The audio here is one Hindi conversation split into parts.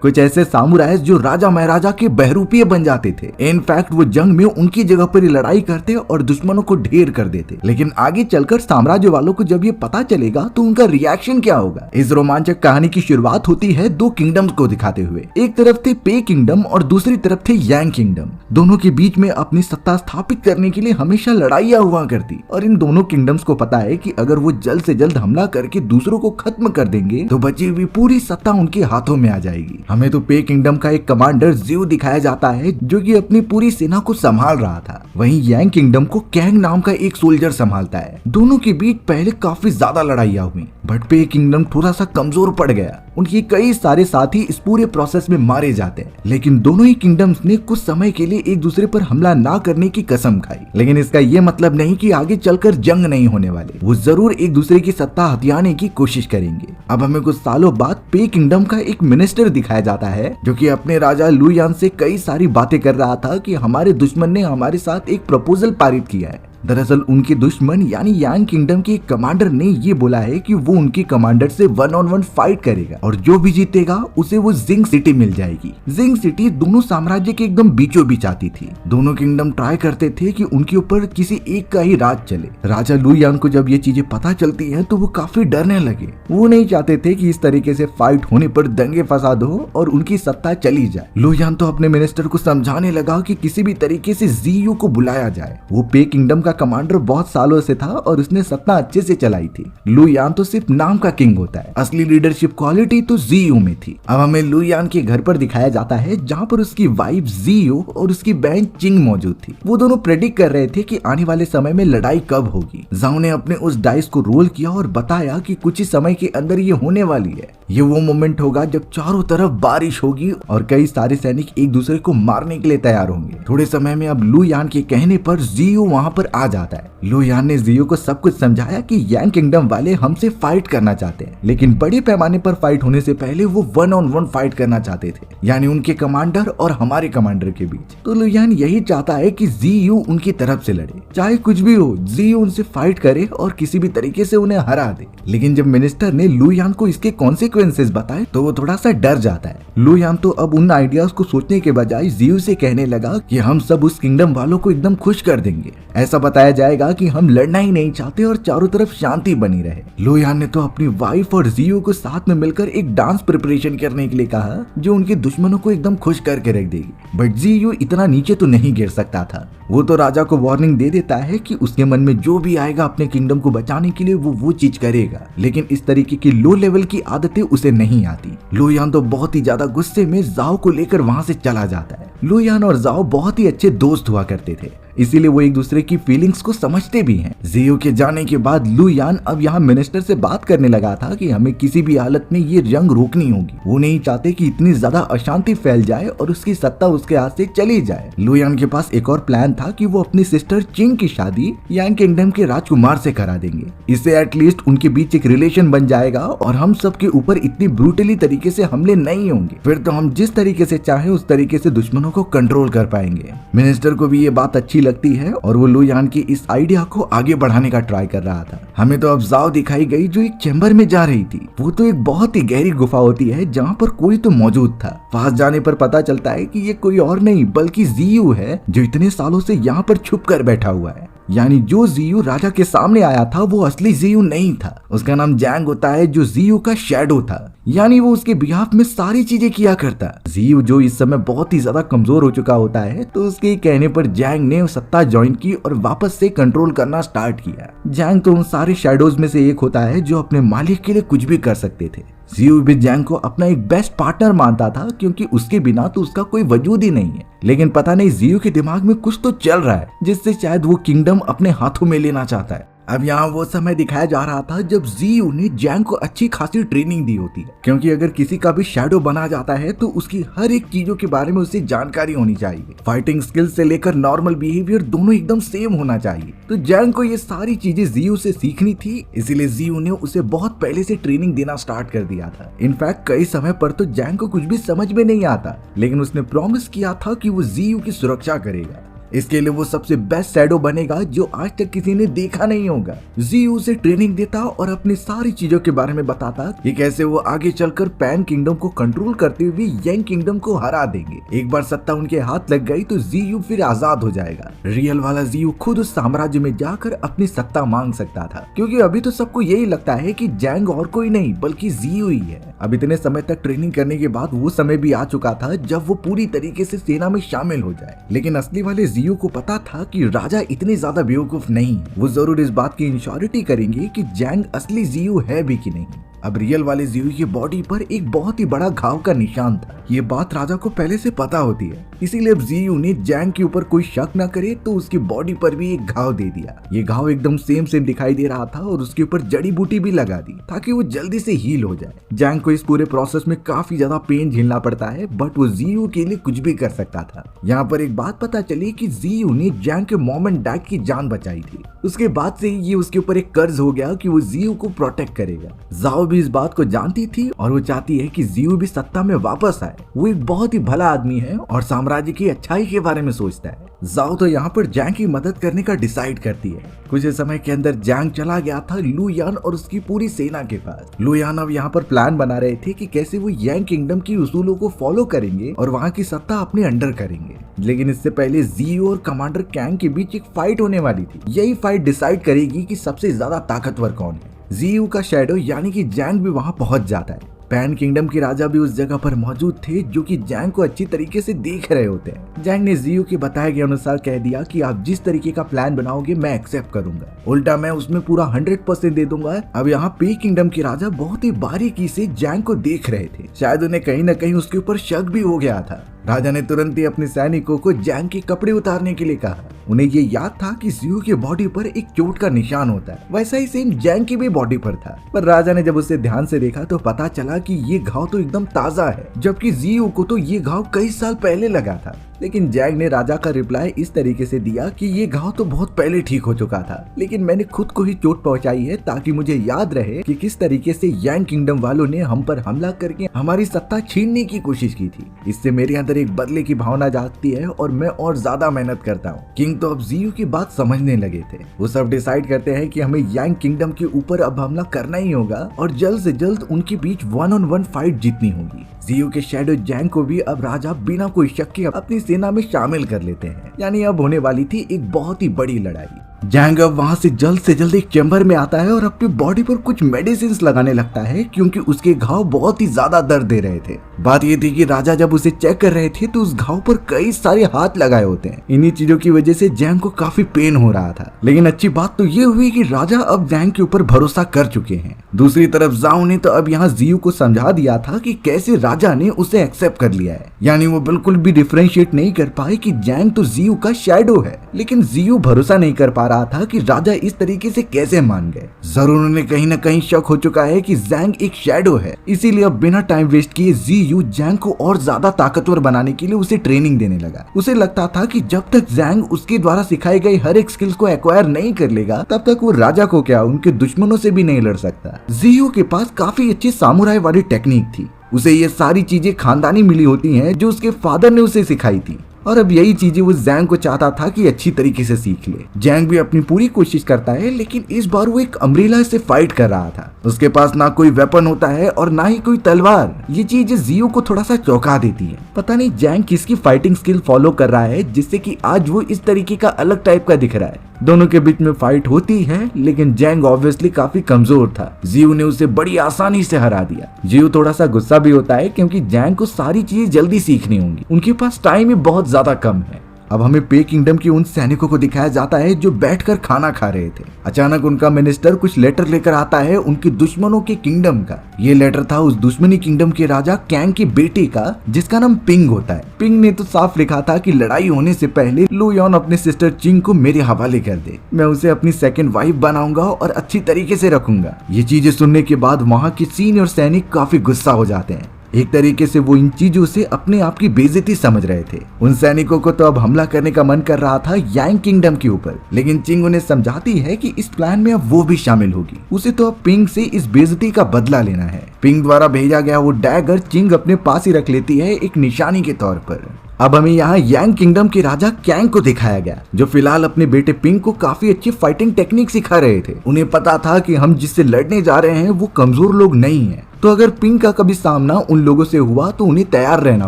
कुछ ऐसे सामुराइज जो राजा महाराजा के बहरूपीय बन जाते थे। इनफैक्ट वो जंग में उनकी जगह पर लड़ाई करते और दुश्मनों को ढेर कर देते। लेकिन आगे चलकर साम्राज्य वालों को जब ये पता चलेगा तो उनका रिएक्शन क्या होगा। इस रोमांचक कहानी की शुरुआत होती है दो किंगडम्स को दिखाते हुए। एक तरफ थे पे किंगडम और दूसरी तरफ थे यांग किंगडम। दोनों के बीच में अपनी सत्ता स्थापित करने के लिए हमेशा लड़ाइयां हुआ करती और इन दोनों किंगडम्स को पता है कि अगर वो जल्द से जल्द हमला करके दूसरों को खत्म कर देंगे तो बची हुई पूरी सत्ता उनके हाथों में आ जाएगी। हमें तो पे किंगडम का एक कमांडर जियो दिखाया जाता है जो कि अपनी पूरी सेना को संभाल रहा था। वहीं यांग किंगडम को कैंग नाम का एक सोल्जर संभालता है। दोनों के बीच पहले काफी ज्यादा लड़ाइयां हुई बट पे किंगडम थोड़ा सा कमजोर पड़ गया। उनके कई सारे साथी इस पूरे प्रोसेस में मारे जाते हैं। लेकिन दोनों ही किंगडम्स ने कुछ समय के लिए एक दूसरे पर हमला ना करने की कसम खाई। लेकिन इसका ये मतलब नहीं कि आगे चलकर जंग नहीं होने वाले। वो जरूर एक दूसरे की सत्ता हथियाने की कोशिश करेंगे। अब हमें कुछ सालों बाद पे किंगडम का एक मिनिस्टर दिखाया जाता है जो कि अपने राजा लुयान से कई सारी बातें कर रहा था कि हमारे दुश्मन ने हमारे साथ एक प्रपोजल पारित किया है। दरअसल उनके दुश्मन यानी यांग किंगडम के कमांडर ने ये बोला है कि वो उनके कमांडर से 1-on-1 फाइट करेगा और जो भी जीतेगा उसे वो जिंग सिटी मिल जाएगी। जिंग सिटी दोनों साम्राज्य के एकदम बीचों बीच आती थी। दोनों किंगडम ट्राई करते थे कि उनके ऊपर किसी एक का ही राज चले। राजा लुयान को जब ये चीजें पता चलती है तो वो काफी डरने लगे। वो नहीं चाहते थे कि इस तरीके से फाइट होने पर दंगे फसाद हो और उनकी सत्ता चली जाए। लुयान तो अपने मिनिस्टर को समझाने लगा कि किसी भी तरीके से जियो को बुलाया जाए। वो पे किंगडम का कमांडर बहुत सालों से था और उसने सत्ता अच्छे से चलाई थी। लुयान तो सिर्फ नाम का किंग होता है, असली लीडरशिप क्वालिटी तो जियो में थी। अब हमें लुयान के घर पर दिखाया जाता है जहाँ पर उसकी वाइफ जियो और उसकी बहन चिंग मौजूद थी। वो दोनों प्रेडिक्ट कर रहे थे कि आने वाले समय में लड़ाई कब होगी। जाओ ने अपने उस डाइस को रोल किया और बताया कि कुछ ही समय के अंदर ये होने वाली है। ये वो मोमेंट होगा जब चारों तरफ बारिश होगी और कई सारे सैनिक एक दूसरे को मारने के लिए तैयार होंगे। थोड़े समय में अब लुयान के कहने पर जियो वहाँ पर आ जाता है। लुयान ने जियो को सब कुछ समझाया कि यांग किंगडम वाले हमसे फाइट करना चाहते हैं, लेकिन बड़े पैमाने पर फाइट होने से पहले वो 1-on-1 फाइट करना चाहते थे, यानी उनके कमांडर और हमारे कमांडर के बीच। तो लुयान यही चाहता है कि जियो उनकी तरफ से लड़े, चाहे कुछ भी हो, जियो उनसे फाइट करे और किसी भी तरीके से उन्हें हरा दे। लेकिन जब मिनिस्टर ने लुयान को इसके कॉन्सिक्वेंसेस बताए तो वो थोड़ा सा डर जाता है। लुयान तो अब उन आइडियाज को सोचने के बजाय जियो से कहने लगा कि हम सब उस किंगडम वालों को एकदम खुश कर देंगे। ऐसा बताया जाएगा कि हम लड़ना ही नहीं चाहते और चारों तरफ शांति बनी रहे। लुयान ने तो अपनी वाइफ और जियो को साथ में मिलकर एक डांस प्रिपरेशन करने के लिए कहा जो उनके दुश्मनों को एकदम खुश करके रख देगी। बट जियो इतना नीचे तो नहीं गिर सकता था। वो तो राजा को वार्निंग दे देता है कि उसके मन में जो भी आएगा अपने किंगडम को बचाने के लिए वो चीज करेगा, लेकिन इस तरीके की लो लेवल की आदतें उसे नहीं आती। लुयान तो बहुत ही ज्यादा गुस्से में जाओ को लेकर वहां से चला जाता है। लुयान और जाओ बहुत ही अच्छे दोस्त हुआ करते थे, इसीलिए वो एक दूसरे की फीलिंग्स को समझते भी हैं। जियो के जाने के बाद लुयान अब यहाँ मिनिस्टर से बात करने लगा था कि हमें किसी भी हालत में ये जंग रोकनी होगी। वो नहीं चाहते कि इतनी ज्यादा अशांति फैल जाए और उसकी सत्ता उसके हाथ से चली जाए। लुयान के पास एक और प्लान था कि वो अपनी सिस्टर चिंग की शादी यांग किंगडम के राजकुमार से करा देंगे। इससे एटलीस्ट उनके बीच एक रिलेशन बन जाएगा और हम सबके ऊपर इतनी ब्रूटली तरीके से हमले नहीं होंगे। फिर तो हम जिस तरीके से चाहे उस तरीके से दुश्मनों को कंट्रोल कर पाएंगे। मिनिस्टर को भी ये बात अच्छी लगती है और वो लुयान की इस आइडिया को आगे बढ़ाने का ट्राई कर रहा था। हमें तो अब जाओ दिखाई गई जो एक चैम्बर में जा रही थी। वो तो एक बहुत ही गहरी गुफा होती है जहाँ पर कोई तो मौजूद था। पास जाने पर पता चलता है कि ये कोई और नहीं बल्कि जियो है जो इतने सालों से यहाँ पर छुप कर बैठा हुआ है। यानी जो जियो राजा के सामने आया था वो असली जियो नहीं था। उसका नाम जैंग होता है जो जियो का शैडो था, यानी वो उसके बिहाफ में सारी चीजें किया करता। जियो जो इस समय बहुत ही ज्यादा कमजोर हो चुका होता है तो उसके कहने पर जैंग ने सत्ता ज्वाइन की और वापस से कंट्रोल करना स्टार्ट किया। जैंग तो उन सारे शैडोज में से एक होता है जो अपने मालिक के लिए कुछ भी कर सकते थे। जियो भी जैंग को अपना एक बेस्ट पार्टनर मानता था क्योंकि उसके बिना तो उसका कोई वजूद ही नहीं है। लेकिन पता नहीं जियो के दिमाग में कुछ तो चल रहा है जिससे शायद वो किंगडम अपने हाथों में लेना चाहता है। अब यहाँ वो समय दिखाया जा रहा था जब जियो ने जैंग को अच्छी खासी ट्रेनिंग दी होती है, क्योंकि अगर किसी का भी शैडो बना जाता है तो उसकी हर एक चीजों के बारे में उसे जानकारी होनी चाहिए। फाइटिंग स्किल से लेकर नॉर्मल बिहेवियर दोनों एकदम सेम होना चाहिए। तो जैंग को ये सारी चीजें जियो से सीखनी थी, इसीलिए जियो ने उसे बहुत पहले से ट्रेनिंग देना स्टार्ट कर दिया था। इनफैक्ट कई समय पर तो जैंग को कुछ भी समझ में नहीं आता, लेकिन उसने प्रॉमिस किया था कि वो जियो की सुरक्षा करेगा। इसके लिए वो सबसे बेस्ट शैडो बनेगा जो आज तक किसी ने देखा नहीं होगा। जीयू उसे ट्रेनिंग देता और अपनी सारी चीजों के बारे में बताता कि कैसे वो आगे चलकर पैन किंगडम को कंट्रोल करते हुए यांग किंगडम को हरा देंगे। एक बार सत्ता उनके हाथ लग गई तो जीयू फिर आजाद हो जाएगा। रियल वाला जीयू खुद उस साम्राज्य में जाकर अपनी सत्ता मांग सकता था, क्योंकि अभी तो सबको यही लगता है कि जैंग और कोई नहीं बल्कि जीयू ही है। अब इतने समय तक ट्रेनिंग करने के बाद वो समय भी आ चुका था जब वो पूरी तरीके से सेना में शामिल हो जाए। लेकिन असली वाले जीयू को पता था कि राजा इतने ज्यादा बेवकूफ नहीं, वो जरूर इस बात की इंश्योरिटी करेंगे कि जैंग असली जीयू है भी कि नहीं। अब रियल वाले जीयू की बॉडी पर एक बहुत ही बड़ा घाव का निशान था। ये बात राजा को पहले से पता होती है, इसीलिए अब जीयू ने जैंग के ऊपर कोई शक न करे तो उसकी बॉडी पर भी एक घाव दे दिया। ये घाव एकदम सेम दिखाई दे रहा था और उसके ऊपर जड़ी बूटी भी लगा दी ताकि वो जल्दी से हील हो जाए। जैंग को इस पूरे प्रोसेस में काफी ज्यादा पेन झेलना पड़ता है, बट वो जीयू के लिए कुछ भी कर सकता था। यहाँ पर एक बात पता चली कि जीयू ने जैंग के मॉम एंड डैड की जान बचाई थी। उसके बाद से ये उसके ऊपर एक कर्ज हो गया कि वो जीयू को प्रोटेक्ट करेगा। जाओ भी इस बात को जानती थी और वो चाहती है कि जीयू भी सत्ता में वापस आए। वो एक बहुत ही भला आदमी है और साम्राज्य की अच्छाई के बारे में सोचता है। जाओ तो यहाँ पर जैंग की मदद करने का डिसाइड करती है। कुछ समय के अंदर जैंग चला गया था लू यान और उसकी पूरी सेना के पास। लू यान अब यहाँ पर प्लान बना रहे थे कि कैसे वो यांग किंगडम की उसूलों को फॉलो करेंगे और वहाँ की सत्ता अपने अंडर करेंगे। लेकिन इससे पहले जीयू और कमांडर कैंग के बीच एक फाइट होने वाली थी। यही फाइट डिसाइड करेगी कि सबसे ज्यादा ताकतवर कौन है। जीयू का शैडो यानी कि जैंग भी वहाँ पहुँच जाता है। पैन किंगडम के राजा भी उस जगह पर मौजूद थे जो कि जैंग को अच्छी तरीके से देख रहे होते हैं। जैंग ने जीयू के बताए गए अनुसार कह दिया कि आप जिस तरीके का प्लान बनाओगे मैं एक्सेप्ट करूंगा, उल्टा मैं उसमें पूरा 100% दे दूंगा। अब यहाँ पे किंगडम के राजा बहुत ही बारीकी से जैंग को देख रहे थे। शायद उन्हें कहीं न कहीं उसके ऊपर शक भी हो गया था। राजा ने तुरंत ही अपने सैनिकों को जैंग के कपड़े उतारने के लिए कहा। उन्हें ये याद था कि जीयू की बॉडी पर एक चोट का निशान होता है, वैसा ही सेम जैंग की भी बॉडी पर था। पर राजा ने जब उसे ध्यान से देखा तो पता चला कि ये घाव तो एकदम ताजा है, जबकि जीयू को तो ये घाव कई साल पहले लगा था। लेकिन जैंग ने राजा का रिप्लाई इस तरीके से दिया कि ये घाव तो बहुत पहले ठीक हो चुका था, लेकिन मैंने खुद को ही चोट पहुंचाई है ताकि मुझे याद रहे कि किस तरीके से यांग किंगडम वालों ने हम पर हमला करके हमारी सत्ता छीनने की कोशिश की थी। इससे मेरे अंदर एक बदले की भावना जागती है और मैं और ज्यादा मेहनत करता हूँ। किंग तो अब जीयू की बात समझने लगे थे। वो सब डिसाइड करते हैं कि हमें यांग किंगडम के ऊपर अब हमला करना ही होगा और जल्द से जल्द उनके बीच 1-on-1 फाइट जीतनी होगी। जीयू के शैडो जैंग को भी अब राजा बिना कोई शक के अपनी सेना में शामिल कर लेते हैं। यानी अब होने वाली थी एक बहुत ही बड़ी लड़ाई। जैंग अब वहाँ से जल्द एक चैम्बर में आता है और अपनी बॉडी पर कुछ मेडिसिन लगाने लगता है क्योंकि उसके घाव बहुत ही ज्यादा दर्द दे रहे थे। बात ये थी कि राजा जब उसे चेक कर रहे थे तो उस घाव पर कई सारे हाथ लगाए होते हैं। इन्हीं चीजों की वजह से जैंग को काफी पेन हो रहा था। लेकिन अच्छी बात तो ये हुई कि राजा अब जैंग के ऊपर भरोसा कर चुके हैं। दूसरी तरफ जाओ ने तो अब यहाँ जीयू को समझा दिया था कि कैसे राजा ने उसे एक्सेप्ट कर लिया है। यानी वो बिल्कुल भी डिफरेंशिएट नहीं कर पाए कि जैंग तो जीयू का शैडो है, लेकिन जीयू भरोसा नहीं कर पा रहा था कि राजा इस तरीके से कैसे मान गए। जरूर उन्हें कहीं न कहीं शक हो चुका है कि जैंग एक शैडो है, इसीलिए अब बिना टाइम वेस्ट किए जीयू जैंग को और ज्यादा ताकतवर बनाने के लिए उसे ट्रेनिंग देने लगा। उसे लगता था कि जब तक जैंग उसके द्वारा सिखाई गई हर एक स्किल्स को एक्वायर नहीं कर लेगा तब तक वो राजा को क्या उनके दुश्मनों से भी नहीं लड़ सकता। जीयू के पास काफी अच्छी सामुराई वाली टेक्निक थी। उसे ये सारी चीजें खानदानी मिली होती हैं जो उसके फादर ने उसे सिखाई थी और अब यही चीजें वो जैंग को चाहता था कि अच्छी तरीके से सीख ले। जैंग भी अपनी पूरी कोशिश करता है, लेकिन इस बार वो एक अम्ब्रेला से फाइट कर रहा था। उसके पास ना कोई वेपन होता है और ना ही कोई तलवार। ये चीज जीयू को थोड़ा सा चौंका देती है। पता नहीं जैंग किसकी फाइटिंग स्किल फॉलो कर रहा है जिससे कि आज वो इस तरीके का अलग टाइप का दिख रहा है। दोनों के बीच में फाइट होती है, लेकिन जैंग ऑब्वियसली काफी कमजोर था। जीयू ने उसे बड़ी आसानी से हरा दिया। जीयू थोड़ा सा गुस्सा भी होता है क्योंकि जैंग को सारी चीजें जल्दी सीखनी होंगी, उनके पास टाइम ही बहुत ज्यादा कम है। अब हमें पे किंगडम के उन सैनिकों को दिखाया जाता है जो बैठकर खाना खा रहे थे। अचानक उनका मिनिस्टर कुछ लेटर लेकर आता है उनके दुश्मनों के किंगडम का। ये लेटर था उस दुश्मनी किंगडम के राजा कैंग के बेटे का जिसका नाम पिंग होता है। पिंग ने तो साफ लिखा था कि लड़ाई होने से पहले लू यान अपने सिस्टर चिंग को मेरे हवाले कर दे। मैं उसे अपनी सेकंड वाइफ बनाऊंगा और अच्छी तरीके से रखूंगा। ये चीजें सुनने के बाद वहाँ के सीनियर सैनिक काफी गुस्सा हो जाते हैं। एक तरीके से वो इन चीजों से अपने आप की बेइज्जती समझ रहे थे। उन सैनिकों को तो अब हमला करने का मन कर रहा था यांग किंगडम के ऊपर, लेकिन चिंग उन्हें समझाती है कि इस प्लान में अब वो भी शामिल होगी। उसे तो अब पिंग से इस बेइज्जती का बदला लेना है। पिंग द्वारा भेजा गया वो डैगर चिंग अपने पास ही रख लेती है एक निशानी के तौर पर। अब हमें यहाँ यांग किंगडम के राजा कैंग को दिखाया गया, जो फिलहाल अपने बेटे पिंग को काफी अच्छी फाइटिंग टेक्निक सिखा रहे थे। उन्हें पता था कि हम जिससे लड़ने जा रहे हैं वो कमजोर लोग नहीं है, तो अगर पिंग का कभी सामना उन लोगों से हुआ तो उन्हें तैयार रहना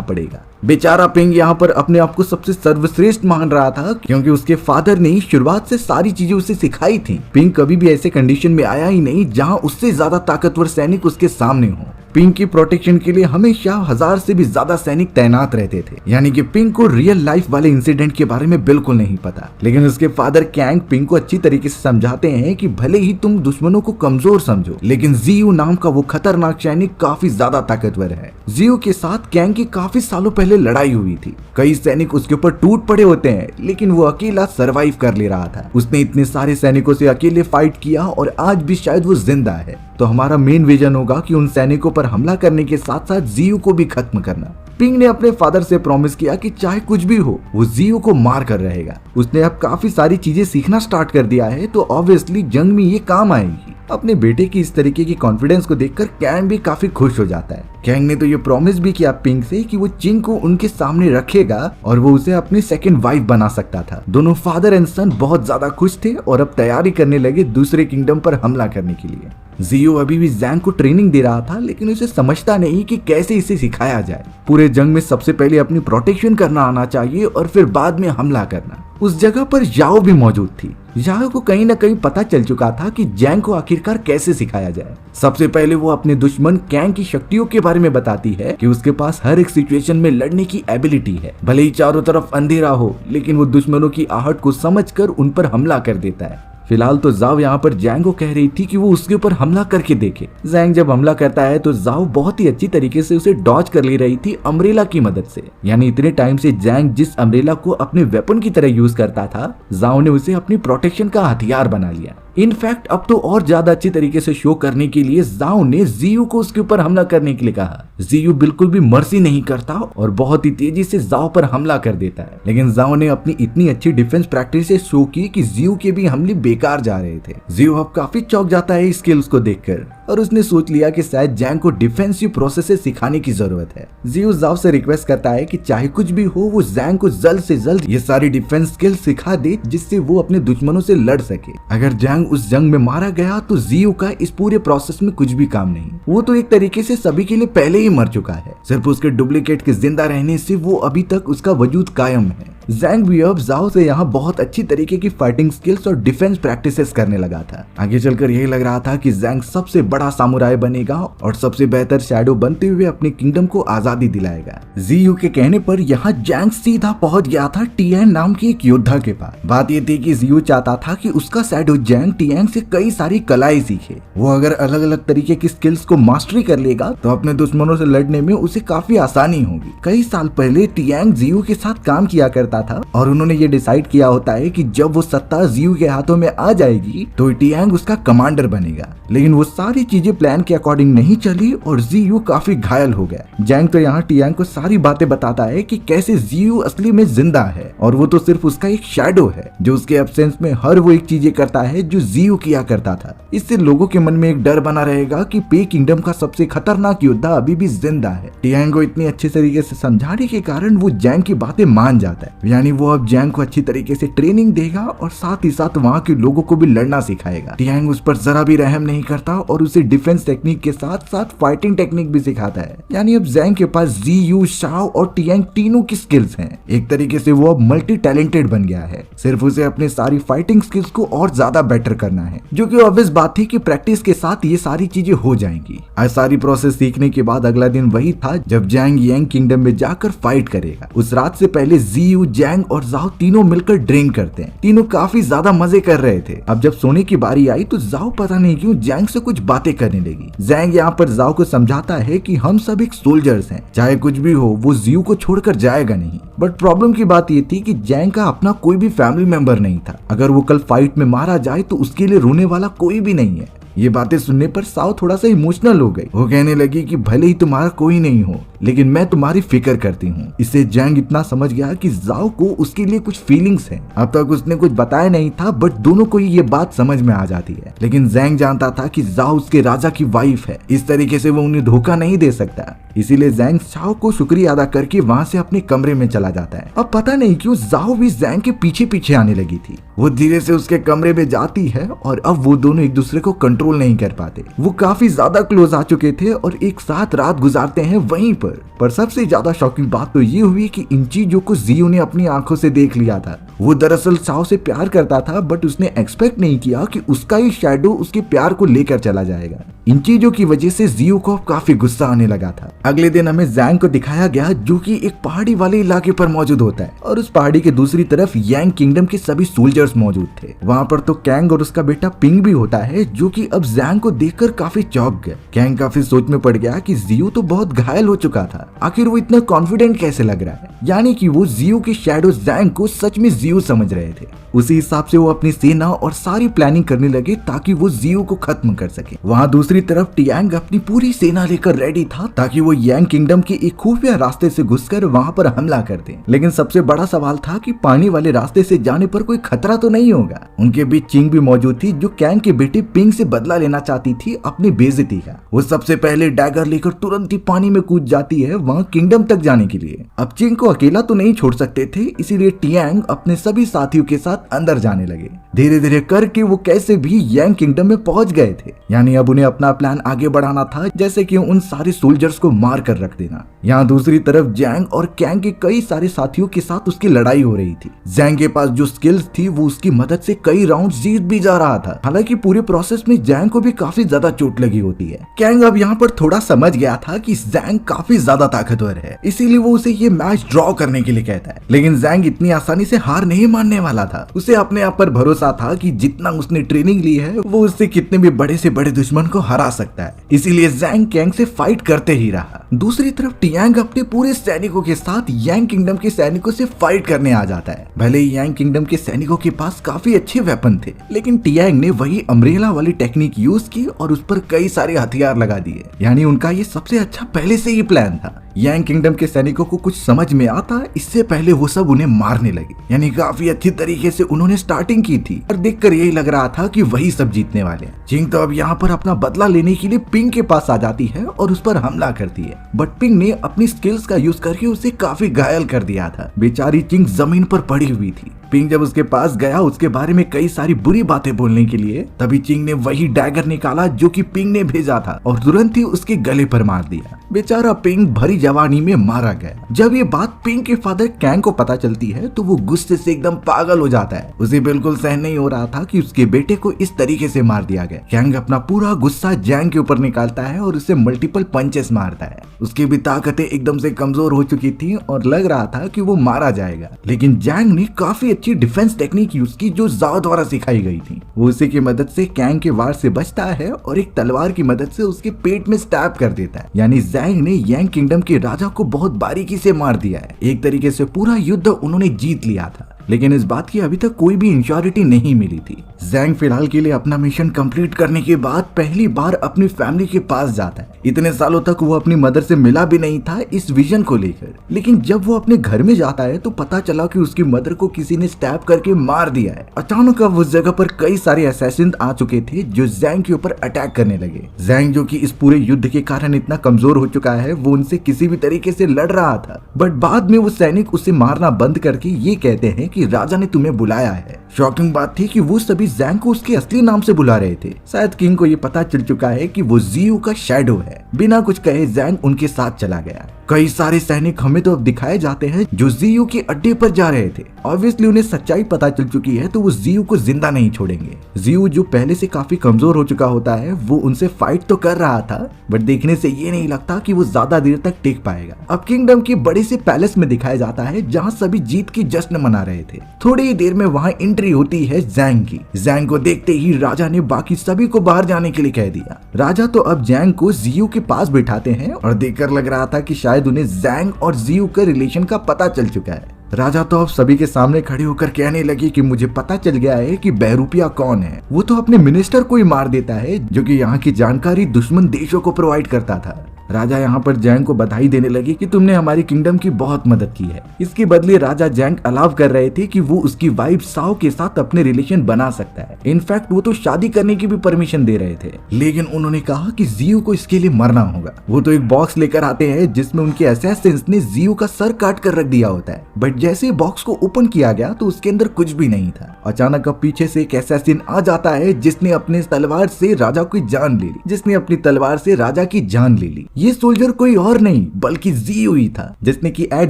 पड़ेगा। बेचारा पिंग यहाँ पर अपने आप को सबसे सर्वश्रेष्ठ मान रहा था, क्योंकि उसके फादर ने शुरुआत से सारी चीजें उसे सिखाई थी। पिंग कभी भी ऐसे कंडीशन में आया ही नहीं जहाँ उससे ज्यादा ताकतवर सैनिक उसके सामने हो। पिंग की प्रोटेक्शन के लिए हमेशा 1000 से भी ज्यादा सैनिक तैनात रहते थे, यानी कि पिंग को रियल लाइफ वाले इंसिडेंट के बारे में बिल्कुल नहीं पता। लेकिन उसके फादर कैंग पिंग को अच्छी तरीके से समझाते हैं कि भले ही तुम दुश्मनों को कमजोर समझो, लेकिन जियो नाम का वो खतरनाक सैनिक काफी ज्यादा ताकतवर है। जियो के साथ कैंग की काफी सालों पहले लड़ाई हुई थी। कई सैनिक उसके ऊपर टूट पड़े होते हैं, लेकिन वो अकेला सरवाइव कर ले रहा था। उसने इतने सारे सैनिकों से अकेले फाइट किया और आज भी शायद वो जिंदा है। तो हमारा मेन विजन होगा कि उन सैनिकों पर हमला करने के साथ साथ जियो को भी खत्म करना। पिंग ने अपने फादर से प्रॉमिस किया कि चाहे कुछ भी हो वो जियो को मार कर रहेगा। उसने अब काफी सारी चीजें सीखना स्टार्ट कर दिया है, तो ऑब्वियसली जंग में ये काम आएगी। अपने बेटे की इस तरीके की कॉन्फिडेंस को देखकर कैंग भी काफी खुश हो जाता है। कैंग ने तो ये प्रॉमिस भी किया पिंग से कि वो चिंग को उनके सामने रखेगा और वो उसे अपनी सेकंड वाइफ बना सकता था। दोनों फादर एंड सन बहुत ज्यादा खुश थे और अब तैयारी करने लगे दूसरे किंगडम पर हमला करने के लिए। जियो अभी भी जैंग को ट्रेनिंग दे रहा था, लेकिन उसे समझता नहीं कि कैसे इसे सिखाया जाए। पूरे जंग में सबसे पहले अपनी प्रोटेक्शन करना आना चाहिए और फिर बाद में हमला करना। उस जगह पर याओ भी मौजूद थी। याओ को कहीं न कहीं पता चल चुका था कि जैंग को आखिरकार कैसे सिखाया जाए। सबसे पहले वो अपने दुश्मन कैंग की शक्तियों के बारे में बताती है कि उसके पास हर एक सिचुएशन में लड़ने की एबिलिटी है। भले ही चारों तरफ अंधेरा हो, लेकिन वो दुश्मनों की आहट को समझकर उन पर हमला कर देता है। फिलहाल तो जाओ यहाँ पर जैंग को कह रही थी कि वो उसके ऊपर हमला करके देखे। जैंग जब हमला करता है तो जाओ बहुत ही अच्छी तरीके से उसे डॉज कर ले रही थी अम्ब्रेला की मदद से। यानी इतने टाइम से जैंग जिस अम्ब्रेला को अपने वेपन की तरह यूज करता था, जाओ ने उसे अपनी प्रोटेक्शन का हथियार बना लिया। इनफैक्ट अब तो और ज्यादा अच्छी तरीके से शो करने के लिए जाओ ने जियो को उसके ऊपर हमला करने के लिए कहा। जियो बिल्कुल भी मर्सी नहीं करता और बहुत ही तेजी से जाओ पर हमला कर देता है, लेकिन जाओ ने अपनी इतनी अच्छी डिफेंस प्रैक्टिस शो की कि जियो के भी हमले बेकार जा रहे थे। जियो अब काफी चौंक जाता है स्किल्स को देखकर और उसने सोच लिया कि शायद जैंग को डिफेंसिव प्रोसेस सिखाने की जरूरत है। जियो जाओ से रिक्वेस्ट करता है कि चाहे कुछ भी हो वो जैंग को जल्द से जल्द ये सारी डिफेंस स्किल सिखा दे, जिससे वो अपने दुश्मनों से लड़ सके। अगर जैंग उस जंग में मारा गया तो जियो का इस पूरे प्रोसेस में कुछ भी काम नहीं। वो तो एक तरीके से सभी के लिए पहले ही मर चुका है, सिर्फ उसके डुप्लीकेट के जिंदा रहने से वो अभी तक उसका वजूद कायम है। जैंग भी अब जाओ से यहाँ बहुत अच्छी तरीके की फाइटिंग स्किल्स और डिफेंस प्रैक्टिसेस करने लगा था। आगे चलकर यही लग रहा था कि जैंग सबसे बड़ा सामुराई बनेगा और सबसे बेहतर शैडो बनते हुए अपने किंगडम को आजादी दिलाएगा। जियो के कहने पर यहाँ जैंग सीधा पहुंच गया था टिएन नाम के एक योद्धा के पास। बात ये थी कि जियो चाहता था कि उसका शैडो जैंग टिएन से कई सारी कलाएं सीखे। वो अगर अलग अलग तरीके की स्किल्स को मास्टरी कर लेगा तो अपने दुश्मनों से लड़ने में उसे काफी आसानी होगी। कई साल पहले टिएन जियो के साथ काम किया करता था और उन्होंने ये डिसाइड किया होता है कि जब वो सत्ता जियो के हाथों में आ जाएगी तो टिएंग उसका कमांडर बनेगा। लेकिन वो सारी चीजें प्लान के अकॉर्डिंग नहीं चली और जियो काफी घायल हो गया। जैंग तो यहाँ टिएंग को सारी बातें बताता है कि कैसे जियो असली में जिंदा है और वो तो सिर्फ उसका एक शैडो है, जो उसके एब्सेंस में हर वो एक चीजें करता है जो जियो किया करता था। इससे लोगों के मन में एक डर बना रहेगा कि पे किंगडम का सबसे खतरनाक योद्धा अभी भी जिंदा है। टिएंग को इतनी अच्छे तरीके से समझाने के कारण वो जैंग की बातें मान जाता है। यानी वो अब जैंग को अच्छी तरीके से ट्रेनिंग देगा और साथ ही साथ वहाँ के लोगों को भी लड़ना सिखाएगा। टिएंग उस पर जरा भी रहम नहीं करता और उसे डिफेंस टेक्निक के साथ साथ फाइटिंग टेक्निक भी सिखाता है। यानी अब जैंग के पास जियो, शाओ और टिएंग तीनों की स्किल्स हैं। एक तरीके से वो अब मल्टी टैलेंटेड बन गया है। सिर्फ उसे अपने सारी फाइटिंग स्किल्स को और ज्यादा बेटर करना है, जो कि ऑब्वियस बात थी कि प्रैक्टिस के साथ ये सारी चीजें हो जाएंगी। आज सारी प्रोसेस सीखने के बाद अगला दिन वही था जब जैंग यांग किंगडम में जाकर फाइट करेगा। उस रात से पहले जियो, जैंग और जाओ तीनों मिलकर ड्रिंक करते हैं। तीनों काफी ज्यादा मजे कर रहे थे। अब जब सोने की बारी आई तो जाओ पता नहीं क्यों जैंग से कुछ बातें करने लगी। जैंग यहाँ पर जाओ को समझाता है कि हम सब एक सोल्जर्स हैं, चाहे कुछ भी हो वो जियो को छोड़कर जाएगा नहीं। बट प्रॉब्लम की बात ये थी कि जैंग का अपना कोई भी फैमिली मेंबर नहीं था। अगर वो कल फाइट में मारा जाए तो उसके लिए रोने वाला कोई भी नहीं है। ये बातें सुनने पर साओ थोड़ा सा इमोशनल हो गई। वो कहने लगी कि भले ही तुम्हारा कोई नहीं हो, लेकिन मैं तुम्हारी फिक्र करती हूँ। इससे जैंग इतना समझ गया कि जाओ को उसके लिए कुछ फीलिंग्स हैं। अब तक उसने कुछ बताया नहीं था, बट दोनों को ये बात समझ में आ जाती है। लेकिन जैंग जानता था कि जाओ उसके राजा की वाइफ है, इस तरीके से वो उन्हें धोखा नहीं दे सकता। इसीलिए जैंग जाओ को शुक्रिया अदा करके वहाँ से अपने कमरे में चला जाता है। अब पता नहीं क्यों जाओ भी जैंग के पीछे पीछे आने लगी थी। वो धीरे से उसके कमरे में जाती है और अब वो दोनों एक दूसरे को कंट्रोल नहीं कर पाते। वो काफी ज्यादा क्लोज आ चुके थे और एक साथ रात गुजारते हैं वहीं पर सबसे ज्यादा शॉकिंग बात तो ये हुई कि इन चीजों को जियो ने अपनी आंखों से देख लिया था। वो दरअसल साओ से प्यार करता था, बट उसने एक्सपेक्ट नहीं किया कि उसका ही शैडो उसके प्यार को लेकर चला जाएगा। इन चीजों की वजह से जियो को काफी गुस्सा आने लगा था। अगले दिन हमें जैंग को दिखाया गया जो कि एक पहाड़ी वाले इलाके पर मौजूद होता है और उस पहाड़ी के दूसरी तरफ यांग किंगडम के सभी सोल्जर्स मौजूद थे। वहाँ पर तो कैंग और उसका बेटा पिंग भी होता है, जो कि अब जैंग को देखकर काफी चौंक गया। कैंग काफी सोच में पड़ गया कि जियो तो बहुत घायल हो चुका था, आखिर वो इतना कॉन्फिडेंट कैसे लग रहा है। यानी कि वो जियो के शैडो जैंग को सच में जियो समझ रहे थे। उसी हिसाब से वो अपनी सेना और सारी प्लानिंग करने लगे ताकि वो जियो को खत्म कर सके। वहाँ दूसरी तरफ टियांग अपनी पूरी सेना लेकर रेडी था ताकि वो यांग किंगडम के एक खुफिया रास्ते से घुसकर वहाँ पर हमला कर दे। लेकिन सबसे बड़ा सवाल था कि पानी वाले रास्ते से जाने पर कोई खतरा तो नहीं होगा। उनके बीच चिंग भी मौजूद थी, जो कैंग के बेटे पिंग से बदला लेना चाहती थी अपनी बेइज्जती का। वो सबसे पहले डैगर लेकर तुरंत ही पानी में कूद जाती है वहाँ किंगडम तक जाने के लिए। अब चिंग को अकेला तो नहीं छोड़ सकते थे, इसीलिए टियांग अपने सभी साथियों के साथ अंदर जाने लगे। धीरे धीरे करके वो कैसे भी यांग किंगडम में पहुंच गए थे। यानी अब उन्हें अपना प्लान आगे बढ़ाना था, जैसे कि उन सारे सोल्जर्स को मार कर रख देना। यहाँ दूसरी तरफ जैंग और कैंग के कई सारे साथियों के साथ उसकी लड़ाई हो रही थी। जैंग के पास जो स्किल्स थी वो उसकी मदद से कई राउंड जीत भी जा रहा था। हालांकि पूरे प्रोसेस में जैंग को भी काफी ज्यादा चोट लगी होती है। कैंग अब यहाँ पर थोड़ा समझ गया था कि जैंग काफी ज्यादा ताकतवर है, इसीलिए वो उसे ये मैच ड्रॉ करने के लिए कहता है। लेकिन जैंग इतनी आसानी से हार नहीं मानने वाला था। उसे अपने आप पर भरोसा था कि जितना उसने ट्रेनिंग ली है वो उससे कितने भी बड़े से बड़े दुश्मन को हरा सकता है। इसीलिए जैंग कैंग से फाइट करते ही रहा। दूसरी तरफ टियांग अपने पूरे सैनिकों के साथ यांग किंगडम के सैनिकों से फाइट करने आ जाता है। भले ही यांग किंगडम के सैनिकों के पास काफी अच्छे वेपन थे, लेकिन टियांग ने वही अम्ब्रेला वाली टेक्निक यूज की और उस पर कई सारे हथियार लगा दिए। यानी उनका ये सबसे अच्छा पहले से ही प्लान था। यांग किंगडम के सैनिकों को कुछ समझ में आता इससे पहले वो सब उन्हें मारने लगे। यानी काफी अच्छी तरीके से उन्होंने स्टार्टिंग की थी और देखकर यही लग रहा था कि वही सब जीतने वाले हैं। चिंग तो अब यहाँ पर अपना बदला लेने के लिए पिंग के पास आ जाती है और उस पर हमला करती है, बट पिंग ने अपनी स्किल्स का यूज करके उसे काफी घायल कर दिया था। बेचारी चिंग जमीन पर पड़ी हुई थी। पिंग जब उसके पास गया उसके बारे में कई सारी बुरी बातें बोलने के लिए, तभी चिंग ने वही डैगर निकाला जो कि पिंग ने भेजा था और तुरंत ही उसके गले पर मार दिया। बेचारा पिंग भरी जवानी में मारा गया। जब ये बात पिंग के फादर कैंग को पता चलती है तो वो गुस्से से एकदम पागल हो जाता है। उसे बिल्कुल सहन नहीं हो रहा था कि उसके बेटे को इस तरीके से मार दिया गया। कैंग अपना पूरा गुस्सा जैंग के ऊपर निकालता है और उसे मल्टीपल पंचेस मारता है। उसकी भी ताकतें एकदम से कमजोर हो चुकी थी और लग रहा था कि वो मारा जाएगा, लेकिन जैंग ने काफी अच्छी डिफेंस टेक्निक यूज की जो जाओ द्वारा सिखाई गई थी। वो उसी की मदद से कैंग के वार से बचता है और एक तलवार की मदद से उसके पेट में स्टैब कर देता है। यानी जैंग ने यांग किंगडम के राजा को बहुत बारीकी से मार दिया है। एक तरीके से पूरा युद्ध उन्होंने जीत लिया था, लेकिन इस बात की अभी तक कोई भी इंश्योरिटी नहीं मिली थी। जैंग फिलहाल के लिए अपना मिशन कंप्लीट करने के बाद पहली बार अपनी फैमिली के पास जाता है। इतने सालों तक वो अपनी मदर से मिला भी नहीं था इस विजन को लेकर, लेकिन जब वो अपने घर में जाता है तो पता चला कि उसकी मदर को किसी ने स्टैब करके मार दिया है। अचानक अब उस जगह पर कई सारे असैसिन आ चुके थे जो जैंग के ऊपर अटैक करने लगे। जैंग जो कि इस पूरे युद्ध के कारण इतना कमजोर हो चुका है, वो उनसे किसी भी तरीके से लड़ रहा था, बट बाद में वो सैनिक उसे मारना बंद करके ये कहते हैं कि राजा ने तुम्हें बुलाया है। शॉकिंग बात थी कि वो सभी जैंग को उसके असली नाम से बुला रहे थे। शायद किंग को ये पता चल चुका है कि वो जियो का शैडो है। बिना कुछ कहे जैंग उनके साथ चला गया। कई सारे सैनिक हमें तो अब दिखाए जाते हैं जो जियो के अड्डे पर जा रहे थे। ऑब्वियसली उन्हें सच्चाई पता चल चुकी है तो वो जियो को जिंदा नहीं छोड़ेंगे। जियो जो पहले से काफी कमजोर हो चुका होता है, वो उनसे फाइट तो कर रहा था, बट देखने से ये नहीं लगता कि वो ज्यादा देर तक टिक पाएगा। अब किंगडम के बड़े से पैलेस में दिखाया जाता है जहाँ सभी जीत की जश्न मना रहे थे। थोड़ी ही देर में वहाँ एंट्री होती है जैंग की। जैंग को देखते ही राजा ने बाकी सभी को बाहर जाने के लिए कह दिया। राजा तो अब जैंग को जियो के पास बिठाते हैं और देखकर लग रहा था कि शायद उन्हें जैंग और जियो के रिलेशन का पता चल चुका है। राजा तो अब सभी के सामने खड़े होकर कहने लगी कि मुझे पता चल गया है कि बहरूपिया कौन है। वो तो अपने मिनिस्टर को ही मार देता है जो कि यहाँ की जानकारी दुश्मन देशों को प्रोवाइड करता था। राजा यहाँ पर जैंग को बधाई देने लगी कि तुमने हमारी किंगडम की बहुत मदद की है। इसके बदले राजा जैंग अलाव कर रहे थे कि वो उसकी वाइफ साओ के साथ अपने रिलेशन बना सकता है। इनफैक्ट वो तो शादी करने की भी परमिशन दे रहे थे, लेकिन उन्होंने कहा कि जियो को इसके लिए मरना होगा। वो तो एक बॉक्स लेकर आते हैं जिसमें उनके असैसिन्स ने जियो का सर काट कर रख दिया होता है। बट जैसे बॉक्स को ओपन किया गया तो उसके अंदर कुछ भी नहीं था। अचानक अब पीछे से एक असैसिन आ जाता है जिसने अपने तलवार से राजा की जान ले ली, जिसने अपनी तलवार से राजा की जान ले ली। ये सोल्जर कोई और नहीं बल्कि जियो ही था, जिसने कि एट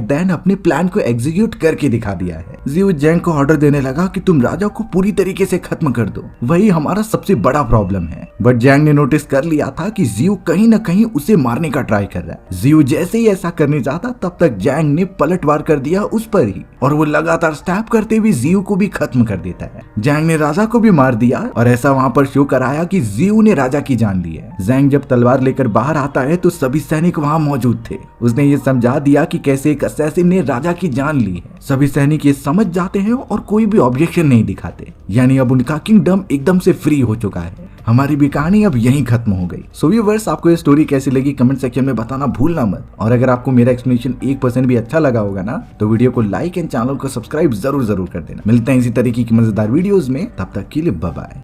देन अपने प्लान को एग्जीक्यूट करके दिखा दिया है। जियो जैंग को ऑर्डर देने लगा कि तुम राजा को पूरी तरीके से खत्म कर दो, वही हमारा सबसे बड़ा प्रॉब्लम है। बट जैंग ने नोटिस कर लिया था कि जियो कहीं न कहीं उसे मारने का ट्राई कर रहा है। जियो जैसे ही ऐसा करने जाता तब तक जैंग ने पलटवार कर दिया उस पर ही, और वो लगातार स्टैब करते हुए जियो को भी खत्म कर देता है। जैंग ने राजा को भी मार दिया और ऐसा वहाँ पर शो कराया कि जियो ने राजा की जान ली है। जैंग जब तलवार लेकर बाहर आता है तो सभी सैनिक वहाँ मौजूद थे। उसने ये समझा दिया कि कैसे एक असैसिन ने राजा की जान ली है। सभी सैनिक ये समझ जाते हैं और कोई भी ऑब्जेक्शन नहीं दिखाते, यानी अब उनका किंगडम एकदम से फ्री हो चुका है। हमारी भी कहानी अब यहीं खत्म हो गई। सो व्यूअर्स, आपको ये स्टोरी कैसी लगी कमेंट सेक्शन में बताना भूलना मत। और अगर आपको मेरा एक्सप्लेनेशन 1% भी अच्छा लगा होगा ना तो वीडियो को लाइक एंड चैनल को सब्सक्राइब जरूर कर देना। मिलते हैं इसी तरीके की मजेदार वीडियोस में, तब तक के लिए बाय बाय।